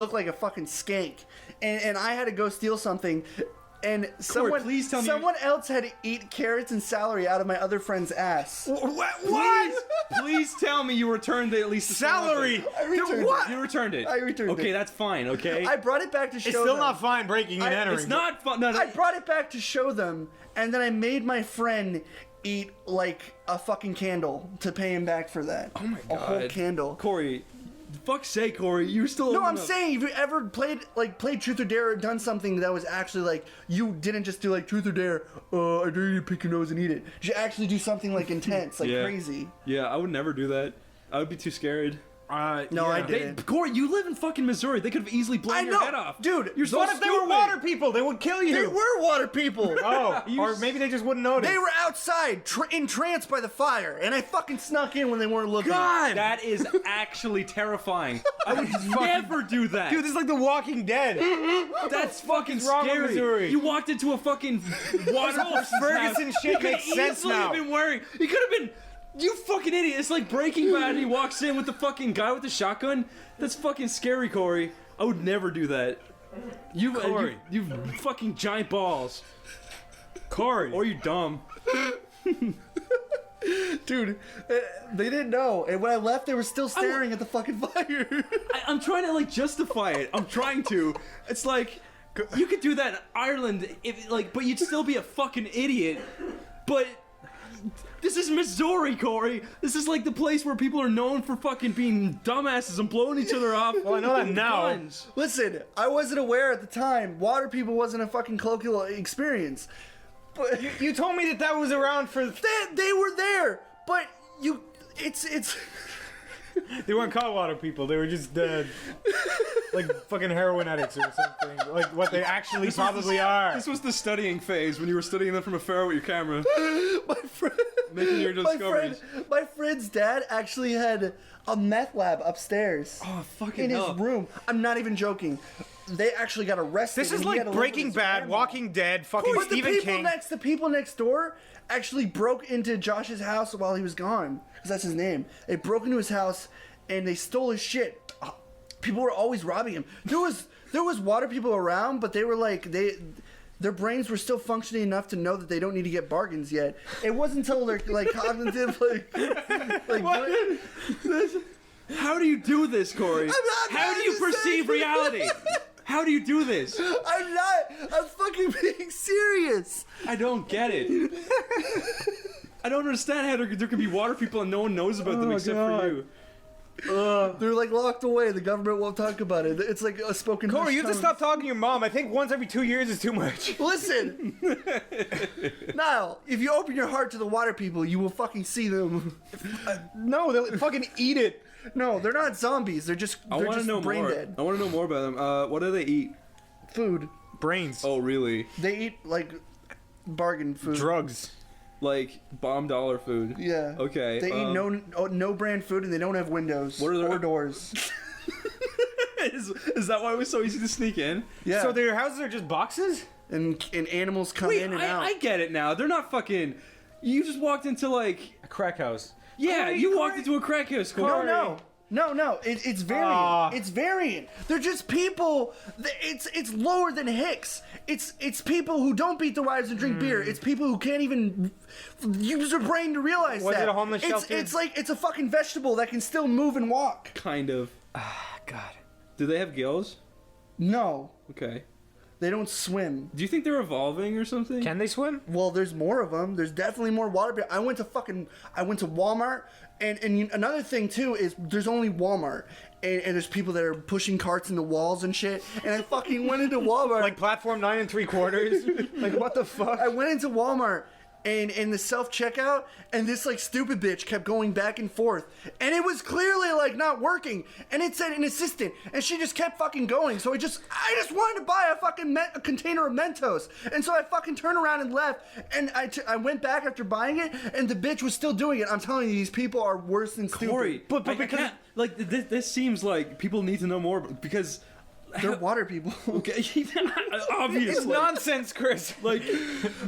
looked like a fucking skank, and I had to go steal something. And someone, please tell me someone else had to eat carrots and celery out of my other friend's ass. What? Please tell me you returned at least the celery. I returned What? You returned it. I returned it. Okay, that's fine. Okay. I brought it back to show It's still them. not fine breaking and entering. It's not fun. No, I brought it back to show them, and then I made my friend eat like a fucking candle to pay him back for that. Oh my god. A whole candle. Corey, fuck's sake, Corey, you still. No, I'm saying, if you ever played Truth or Dare or done something that was actually like, you didn't just do like Truth or Dare, I dare you to pick your nose and eat it. Did you actually do something like intense, like crazy? Yeah, I would never do that. I would be too scared. No, I didn't. Corey, you live in fucking Missouri. They could have easily blown your head off. Dude, You're so What if they were stupid. water people? They would kill you. They were water people. Oh, or maybe they just wouldn't notice. They were outside, entranced by the fire, and I fucking snuck in when they weren't looking. God! That is actually terrifying. I would never do that. Dude, this is like The Walking Dead. That's fucking wrong with scary. Missouri? You walked into a fucking water Ferguson shit makes sense now. Have been wearing. He could have been. You fucking idiot! It's like Breaking Bad. And he walks in with the fucking guy with the shotgun. That's fucking scary, Corey. I would never do that. Corey. You fucking giant balls. Corey. Or you dumb. Dude, they didn't know, and when I left, they were still staring at the fucking fire. I'm trying to like justify it. I'm trying to. It's like you could do that in Ireland, but you'd still be a fucking idiot. But this is Missouri, Corey. This is like the place where people are known for fucking being dumbasses and blowing each other off. Well, I know that with now. guns. Listen, I wasn't aware at the time. Water people wasn't a fucking colloquial experience. But You told me that was around for... they were there, but it's They weren't called water people. They were just, like, fucking heroin addicts or something. Like, what they actually probably are. This was the studying phase when you were studying them from afar with your camera, my friend. making your discoveries. My friend's dad actually had a meth lab upstairs Oh fucking in his hell! room. I'm not even joking. They actually got arrested. This is and he had like to live with Breaking his Bad, grandma. Walking Dead, fucking But Stephen King. the people next door actually broke into Josh's house while he was gone, because that's his name. They broke into his house and they stole his shit. People were always robbing him. There was water people around, but they were like their brains were still functioning enough to know that they don't need to get bargains yet. It wasn't until they're like cognitive How do you do this, Corey? How do you perceive reality? How do you do this? I'm not. I'm fucking being serious. I don't get it. I don't understand how there can be water people and no one knows about them except for you. They're like locked away. The government won't talk about it. It's like a spoken. Corey, you have to tone. stop talking to your mom. I think once every 2 years is too much. Listen, Niall, if you open your heart to the water people, you will fucking see them. No, they'll fucking eat it. No, they're not zombies. They're just I they're want to just know brain more. dead. I want to know more about them. What do they eat? Food. Brains. Oh, really? They eat like bargain food. Drugs. Like bomb dollar food? Yeah. Okay. They eat no brand food, and they don't have windows What are their- or doors. Is that why it was so easy to sneak in? Yeah. So their houses are just boxes? and animals come Wait, in and out. I get it now. They're not fucking. You just walked into like. A crack house. Yeah, Corey, you Corey. walked into a crack house, Corey. No. It's variant. Aw. It's variant. They're just people. It's lower than Hicks. It's people who don't beat their wives and drink beer. It's people who can't even use their brain to realize Was that. it a homeless shelter? It's like it's a fucking vegetable that can still move and walk. Kind of. God. Do they have gills? No, Okay. they don't swim. Do you think they're evolving or something? Can they swim? Well, there's more of them. There's definitely more water bear. I went to Walmart, and another thing too is there's only Walmart, and there's people that are pushing carts into walls and shit. And I fucking went into Walmart. Like platform 9 3/4? Like what the fuck? I went into Walmart and in the self-checkout, and this like stupid bitch kept going back and forth, and it was clearly like not working, and it said an assistant, and she just kept fucking going. So I just wanted to buy a container of Mentos, and so I fucking turned around and left, and I went back after buying it, and the bitch was still doing it. I'm telling you, these people are worse than stupid. Corey, But I because- can't, like this seems like people need to know more because They're water people. okay, obviously. It's nonsense, Chris. Like,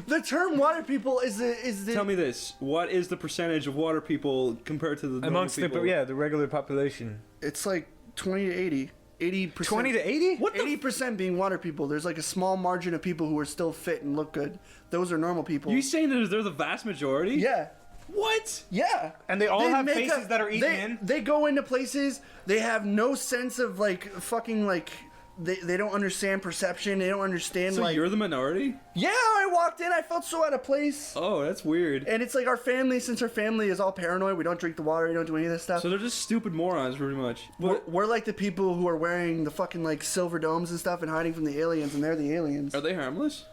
The term water people is the tell me this: what is the percentage of water people compared to the normal Amongst people? the regular population. It's like 20 to 80. 80%. 20 to 80? What the 80% being water people. There's like a small margin of people who are still fit and look good. Those are normal people. You saying that they're the vast majority? Yeah. What? Yeah. And they all have make faces that are eaten in? They go into places, they have no sense of like fucking like they don't understand perception. They don't understand So like you're the minority? yeah, I walked in, I felt so out of place. Oh, that's weird. And it's like our family, since our family is all paranoid, we don't drink the water, we don't do any of this stuff. So they're just stupid morons, pretty much. We're like the people who are wearing the fucking like silver domes and stuff and hiding from the aliens, and they're the aliens. Are they harmless?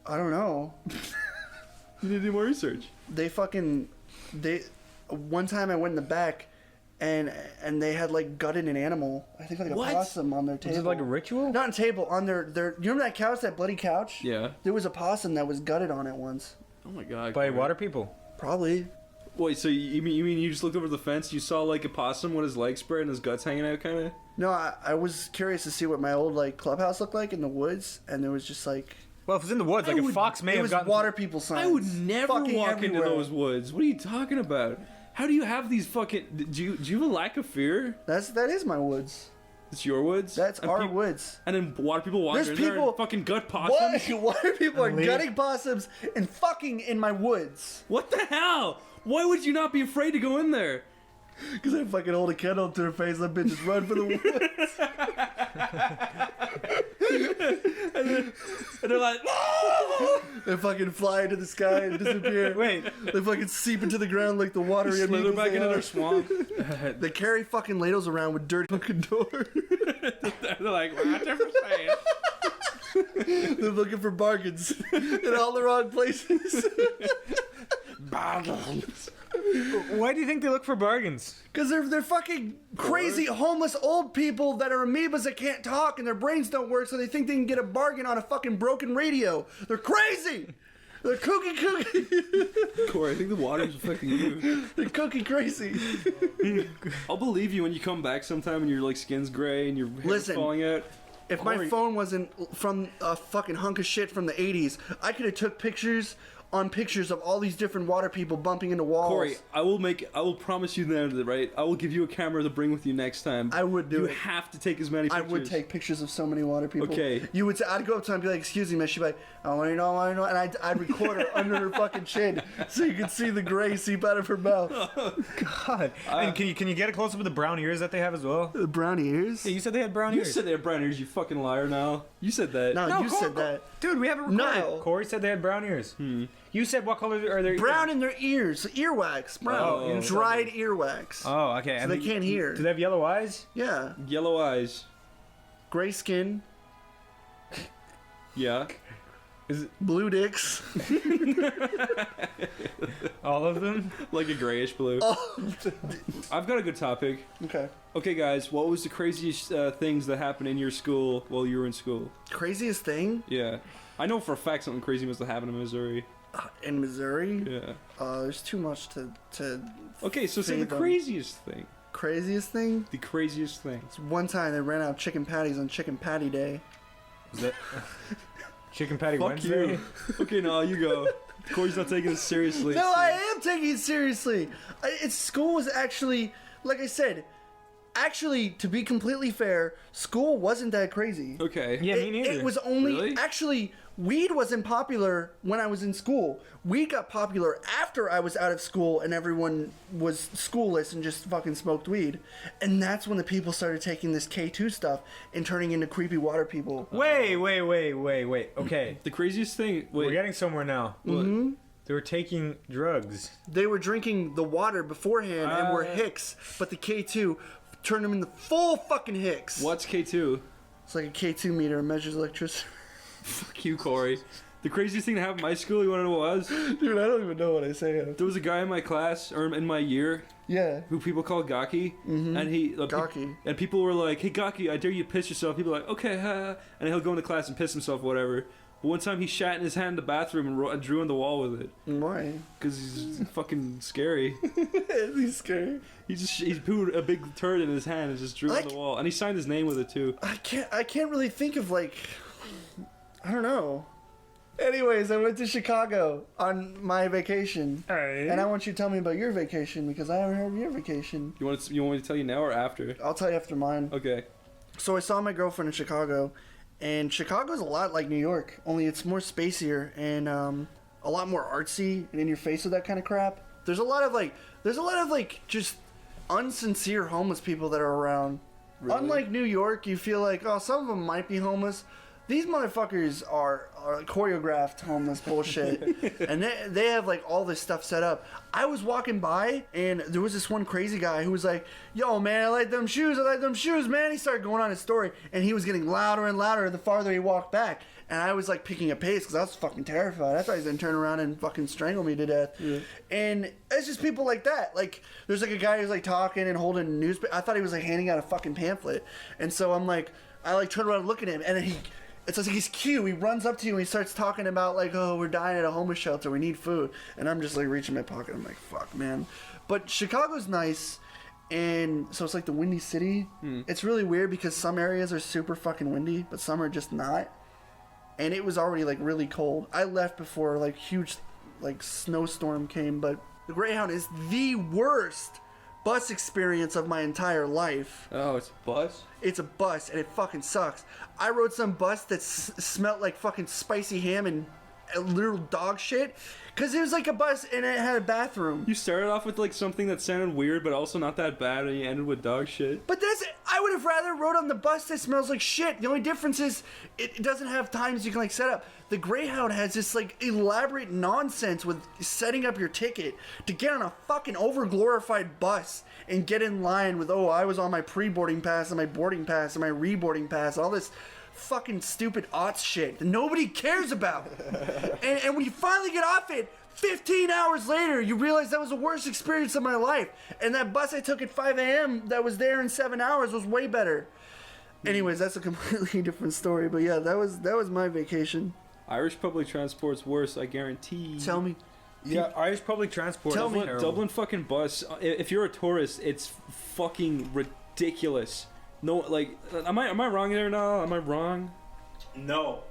I don't know. You need to do more research. They one time I went in the back and they had like gutted an animal. I think like a What? possum on their table. Is it like a ritual? Not a table, on their you remember that couch, that bloody couch? Yeah. There was a possum that was gutted on it once. Oh my god. By Corey. water people. Probably. Wait, so you mean you just looked over the fence, you saw like a possum with his legs spread and his guts hanging out, kind of? No, I was curious to see what my old like clubhouse looked like in the woods, and there was just like Well, if it's in the woods, like a fox may it have was gotten... water people signs. I would never fucking walk everywhere. into those woods. What are you talking about? How do you have these fucking? Do you have a lack of fear? That is my woods. It's your woods. That's And our peop- woods. And then water people walk There's in there people- and fucking gut possums. Water people are Leave. gutting possums and fucking in my woods. What the hell? Why would you not be afraid to go in there? Because I fucking hold a candle to her face, let bitches run for the woods. And they're like, They fucking fly into the sky and disappear. Wait, They fucking seep into the ground like the watery slither amoebas back they into are. their swamp. They carry fucking ladles around with dirty fucking doors. They're like, watch out for saying. They're looking for bargains in all the wrong places. Bargains. why do you think they look for bargains? Because they're fucking crazy homeless old people that are amoebas that can't talk and their brains don't work, so they think they can get a bargain on a fucking broken radio. They're crazy. They're kooky. Corey, I think the water's affecting you. They're kooky crazy. I'll believe you when you come back sometime and your like skin's gray and your hair's Listen. falling out. If my Corey- phone wasn't from a fucking hunk of shit from the 80s, I could have took pictures on pictures of all these different water people bumping into walls. Corey, I will promise you that, right? I will give you a camera to bring with you next time. I would do you it. have to take as many I pictures. would take pictures of so many water people. Okay. You would say, I'd go up to her and be like, excuse me, man. She'd be like, I want to know, And I'd record her under her fucking chin so you could see the gray seep out of her mouth. God. And can you get a close up of the brown ears that they have as well? The brown ears? Yeah, you said they had brown You ears. said they had brown ears, you fucking liar now. You said that. No, you said that. Dude, we have it recorded. No. Corey said they had brown ears. You said what color are their Brown in their ears. Earwax. Brown. Oh, you said Dried earwax. Oh, okay. So they can't hear. Do they have yellow eyes? Yeah. Yellow eyes. Gray skin. Yeah. Is it Blue dicks. all of them? Like a grayish blue. Oh. I've got a good topic. Okay. Okay, guys, what was the craziest things that happened in your school while you were in school? Craziest thing Yeah. I know for a fact something crazy must have happened in Missouri. in Missouri? Yeah. There's too much to Okay, so say the Fathom. craziest thing. Craziest thing? The craziest thing. It's one time they ran out of chicken patties on Chicken Patty Day. Is that Chicken Patty Fuck Wednesday? you. Okay, no, you go. Corey's not taking this seriously. No, I am taking it seriously. School was actually, like I said, actually, to be completely fair, school wasn't that crazy. Okay. Yeah, me neither. It was only Really? actually weed wasn't popular when I was in school. Weed got popular after I was out of school and everyone was schoolless and just fucking smoked weed. And that's when the people started taking this K2 stuff and turning into creepy water people. Wait. Okay. The craziest thing. Wait. We're getting somewhere now. Mm-hmm. They were taking drugs. They were drinking the water beforehand and were hicks, but the K2 turned them into full fucking hicks. What's K2? It's like a K2 meter, it measures electricity. Fuck you, Corey. The craziest thing that happened in my school, you want to know what it was? Dude, I don't even know what I say. There was a guy in my class, or in my year, Yeah. who people call Gaki, and he Gaki. and people were like, "Hey Gaki, I dare you to piss yourself." People were like, "Okay," and he'll go into class and piss himself, whatever. But one time he shat in his hand in the bathroom and drew on the wall with it Why? because he's fucking scary. He's scary. He put a big turd in his hand and just drew on the wall, and he signed his name with it too. I can't really think of like, I don't know. Anyways, I went to Chicago on my vacation, and I want you to tell me about your vacation because I haven't heard of your vacation. You want me to tell you now or after? I'll tell you after mine. Okay. So I saw my girlfriend in Chicago, and Chicago's a lot like New York, only it's more spacier and a lot more artsy and in your face with that kind of crap. There's a lot of like just unsincere homeless people that are around. Really? Unlike New York, you feel like, oh, some of them might be homeless. These motherfuckers are choreographed homeless bullshit. And they have like all this stuff set up. I was walking by and there was this one crazy guy who was like, yo man, I like them shoes, man. He started going on his story and he was getting louder and louder the farther he walked back. And I was like picking a pace because I was fucking terrified. I thought he was gonna turn around and fucking strangle me to death. Yeah. And it's just people like that. Like there's like a guy who's like talking and holding a newspaper. I thought he was like handing out a fucking pamphlet. And so I'm like, I like turn around and look at him and then it's like he's cute. He runs up to you and he starts talking about like, oh, we're dying at a homeless shelter. We need food. And I'm just like reaching my pocket. I'm like, fuck, man. But Chicago's nice. And so it's like the windy city. It's really weird because some areas are super fucking windy, but some are just not. And it was already like really cold. I left before like huge like snowstorm came, but the Greyhound is the worst bus experience of my entire life. Oh, it's a bus? It's a bus, and it fucking sucks. I rode some bus that smelled like fucking spicy ham and literal dog shit, because it was like a bus and it had a bathroom. You started off with like something that sounded weird, but also not that bad, and you ended with dog shit. But I would have rather rode on the bus that smells like shit. The only difference is it doesn't have times you can like set up. The Greyhound has this like elaborate nonsense with setting up your ticket to get on a fucking overglorified bus and get in line with, oh, I was on my pre-boarding pass and my boarding pass and my reboarding pass, all this fucking stupid aughts shit that nobody cares about. and when you finally get off it, 15 hours later, you realize that was the worst experience of my life. And that bus I took at 5 a.m. that was there in 7 hours was way better. Anyways, that's a completely different story. But yeah, that was my vacation. Irish public transport's worse, I guarantee. Tell me. Yeah, Irish public transport. Tell me. Dublin fucking bus. If you're a tourist, it's fucking ridiculous. No, like, am I wrong there now? Am I wrong? No.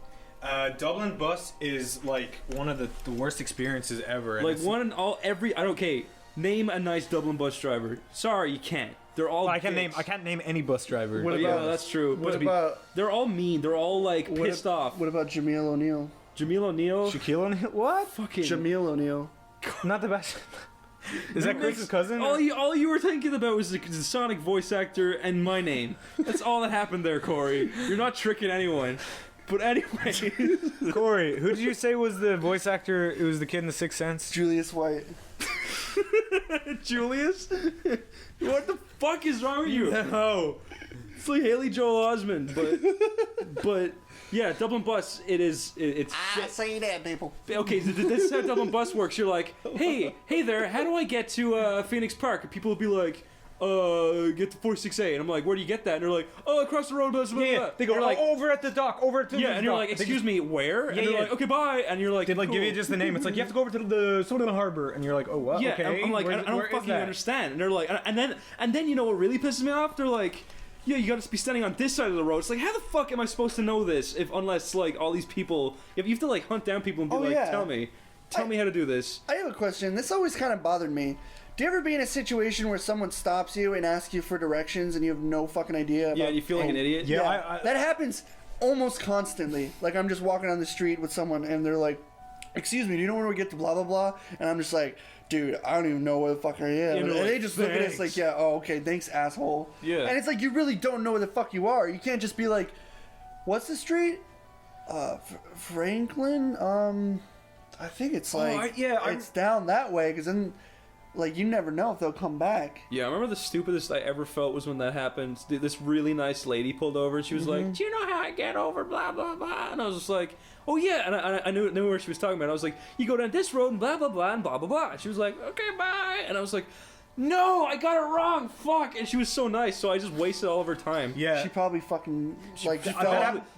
Dublin bus is like one of the worst experiences ever. And like okay, name a nice Dublin bus driver. Sorry, you can't. They're all. I can't name any bus driver. Yeah, that's true. They're all mean. They're all like pissed off. What about Jamil O'Neill? Jamil O'Neill. Shaquille O'Neal. What? Fucking Jamil O'Neill. Not the best. Is that Chris's cousin? All you were thinking about was the Sonic voice actor and my name. That's all that happened there, Corey. You're not tricking anyone. But anyway, Corey, who did you say was the voice actor? It was the kid in The Sixth Sense. Julius White. Julius? What the fuck is wrong with you? No. It's like Haley Joel Osment, but yeah, Dublin bus. It's. I say that, people. Okay, this is how Dublin bus works. You're like, hey there, how do I get to Phoenix Park? And people will be like, get to 46A, and I'm like, where do you get that? And they're like, oh, across the road. Blah, blah, blah. Yeah, they go like, over at the dock, over at the yeah, dock. and you're like, excuse me, where? And they're like, okay, bye. And you're like, they like cool. give you just the name. It's like you have to go over to the Soda Harbor, and you're like, oh what? Yeah, okay. I'm like, I don't fucking understand. And they're like, and then you know what really pisses me off? They're like, yeah, you gotta be standing on this side of the road. It's like, how the fuck am I supposed to know this unless like all these people, you have to like hunt down people and be tell me how to do this. I have a question. This always kind of bothered me. Do you ever be in a situation where someone stops you and asks you for directions and you have no fucking idea about... Yeah, you feel like an idiot? Yeah, that happens almost constantly. Like, I'm just walking on the street with someone and they're like, excuse me, do you know where we get to blah, blah, blah? And I'm just like, dude, I don't even know where the fuck I am. And they just look at us like, yeah, oh, okay, thanks, asshole. Yeah. And it's like, you really don't know where the fuck you are. You can't just be like, what's the street? Franklin? I think it's like... it's down that way, because then... Like, you never know if they'll come back. Yeah, I remember the stupidest I ever felt was when that happened. This really nice lady pulled over, and she was like, do you know how I get over, blah, blah, blah. And I was just like, oh, yeah. And I knew where she was talking about. I was like, you go down this road, and blah, blah, blah, and blah, blah, blah. And she was like, okay, bye. And I was like, no, I got it wrong, fuck. And she was so nice, so I just wasted all of her time. Yeah. She probably fucking, like,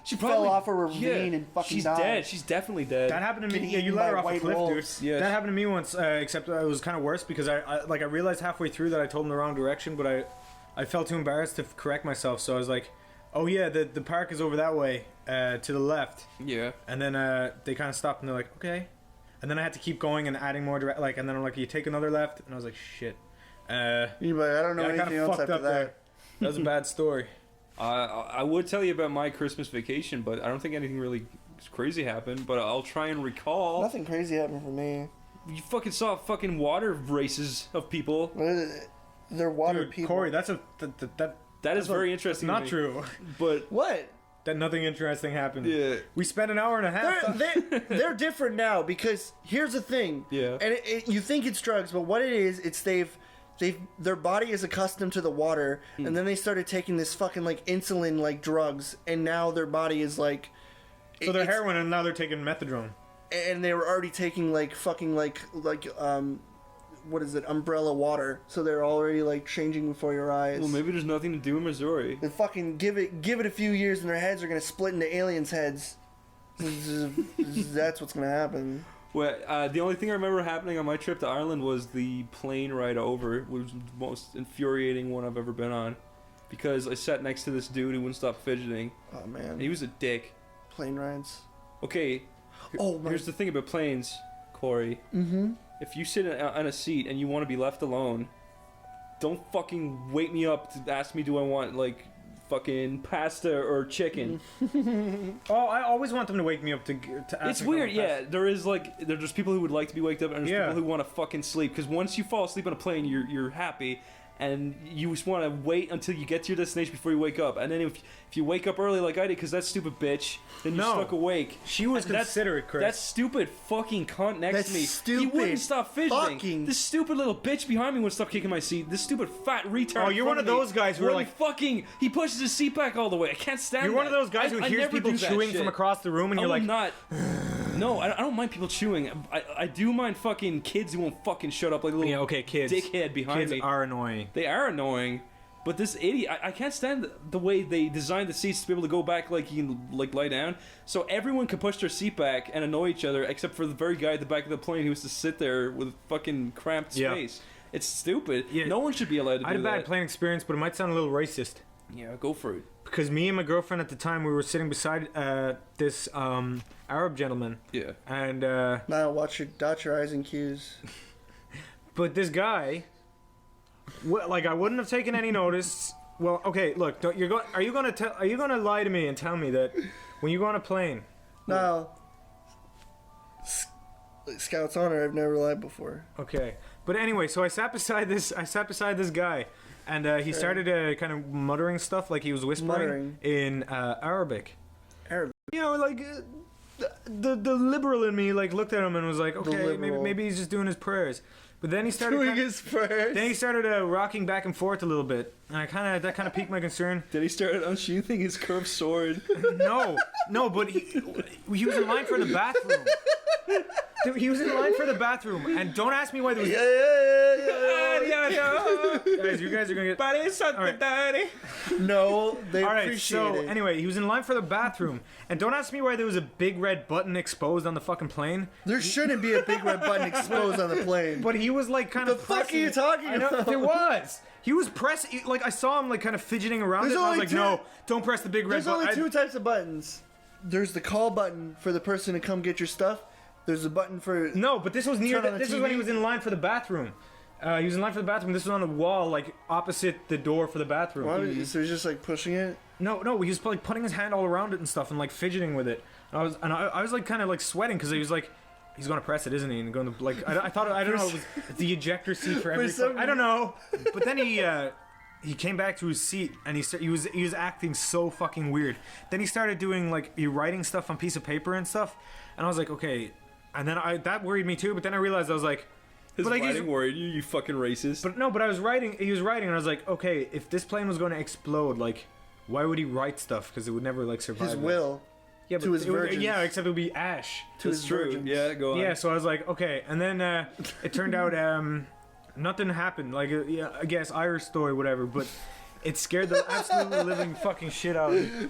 she fell off a ravine and fucking died. She's dead. She's definitely dead. That happened to me. Yeah, you let her off a cliff, dude. Yes. That happened to me once, except it was kind of worse because I realized halfway through that I told him the wrong direction, but I felt too embarrassed to correct myself, so I was like, oh yeah, the park is over that way, to the left. Yeah. And then they kind of stopped and they're like, okay. And then I had to keep going and adding more and then I'm like, you take another left, and I was like, shit. I don't know anything else after that. That was a bad story. I would tell you about my Christmas vacation, but I don't think anything really crazy happened. But I'll try and recall. Nothing crazy happened for me. You fucking saw fucking water races of people. They're water Dude, people. Corey, that That is very interesting. not to me. true. But What? That nothing interesting happened. yeah, We spent an hour and a half. They're different now because here's the thing. Yeah. And you think it's drugs, but what it is, it's their body is accustomed to the water, and then they started taking this fucking like insulin like drugs, and now their body is like. So they're it's- heroin and now they're taking methadone. And they were already taking like fucking like what is it, umbrella water, so they're already like changing before your eyes. well, maybe there's nothing to do in Missouri. They fucking give it a few years and their heads are gonna split into aliens' heads. That's what's gonna happen. Well, the only thing I remember happening on my trip to Ireland was the plane ride over, which was the most infuriating one I've ever been on, because I sat next to this dude who wouldn't stop fidgeting, Oh and man, he was a dick. plane rides. Okay, Oh my. here's the thing about planes, Corey. Mm-hmm. If you sit on a seat and you want to be left alone, don't fucking wake me up to ask me do I want like fucking pasta or chicken. Oh, I always want them to wake me up to ask It's me weird, if I want yeah. There is like there's people who would like to be waked up, and there's Yeah. people who want to fucking sleep. Because once you fall asleep on a plane, you're happy, and you just want to wait until you get to your destination before you wake up. And then if you wake up early like I did, because that stupid bitch, then you're No. stuck awake. She was And that's- considerate, Chris. That stupid fucking cunt next That's to me. He stupid wouldn't stop fidgeting. fucking- This stupid little bitch behind me wouldn't stop kicking my seat. This stupid fat retard. Oh, in you're front one of me those guys who are wouldn't like- fucking. He pushes his seat back all the way. I can't stand. You're one of that. those guys who I hears never people do that chewing shit. from across the room and you're Oh, like, I'm not. No, I don't mind people chewing. I do mind fucking kids who won't fucking shut up like a little yeah, okay, kids. dickhead behind Kids me. are annoying. They are annoying. But this idiot, I can't stand the way they designed the seats to be able to go back like you can like lie down. So everyone can push their seat back and annoy each other, except for the very guy at the back of the plane who has to sit there with fucking cramped Yeah. space. It's stupid. Yeah. No one should be allowed to I had do a bad that. plane experience, but it might sound a little racist. Yeah, go for it. Because me and my girlfriend at the time, we were sitting beside this Arab gentleman. Yeah. And, Now dot your I's and Q's. but this guy, like, I wouldn't have taken any notice. Well, okay, look, are you gonna lie to me and tell me that when you go on a plane, Now, Scout's honor, I've never lied before. okay, but anyway, so I sat beside this guy, and he started kind of muttering stuff like he was whispering Muttering. in Arabic. Arabic. You know, like the liberal in me like looked at him and was like, okay, liberal. maybe he's just doing his prayers. But then he started Doing his prayers. then he started rocking back and forth a little bit, and that kind of piqued my concern. Then he started unsheathing his curved sword. No, but he was in line for the bathroom. Dude, he was in line for the bathroom, and don't ask me why there was. Guys, you guys are gonna get. No, they All right, appreciate so it. anyway, he was in line for the bathroom, and don't ask me why there was a big red button exposed on the fucking plane. There shouldn't be a big red button exposed on the plane. But he was like kind The of. fuck are you pressing- talking I know, about? There was. He was pressing. Like I saw him like kind of fidgeting around There's it. And I was only like, two- no, don't press the big red There's button. only two types of buttons. There's the call button for the person to come get your stuff. There's a button for No, but this was near. Turn on the This is when he TV. was in line for the bathroom. He was in line for the bathroom. This was on the wall, like opposite the door for the bathroom. Why would- So he's just like pushing it. No, he was like putting his hand all around it and stuff, and like fidgeting with it. And I was like kind of like sweating because he was like, he's gonna press it, isn't he? And going to like, I thought I don't know, it was the ejector seat for every. some- I don't know. But then he came back to his seat and he was acting so fucking weird. Then he started doing like writing stuff on piece of paper and stuff, and I was like, okay. And then that worried me too. But then I realized I was like. His But, like, he's- writing worried you, you fucking racist. But no, but I was writing. He was writing, and I was like, okay, if this plane was going to explode, like, why would he write stuff? Because it would never like survive. His it. will. Yeah, to his it would- virgins. yeah, except it would be ash. To That's his true. virgins. Yeah, go on. Yeah, so I was like, okay, and then it turned out nothing happened. Like, yeah, I guess Irish story, whatever. But it scared the absolutely living fucking shit out of me.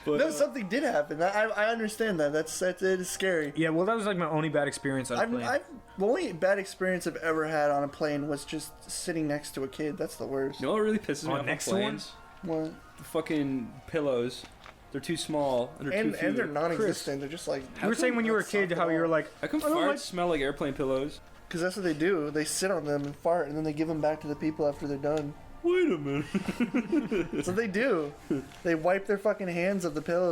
But, No, something did happen. I understand that. It is scary. Yeah, well, that was like my only bad experience on a plane. The only bad experience I've ever had on a plane was just sitting next to a kid. That's the worst. you know what really pisses me Oh, off on next planes? What? The fucking pillows. They're too small and they're too few. And they're non-existent. They're just like. You were saying when you were a kid how you were like, How come I don't farts like- smell like airplane pillows? Because that's what they do. They sit on them and fart, and then they give them back to the people after they're done. Wait a minute. That's what they do. They wipe their fucking hands of the pillow.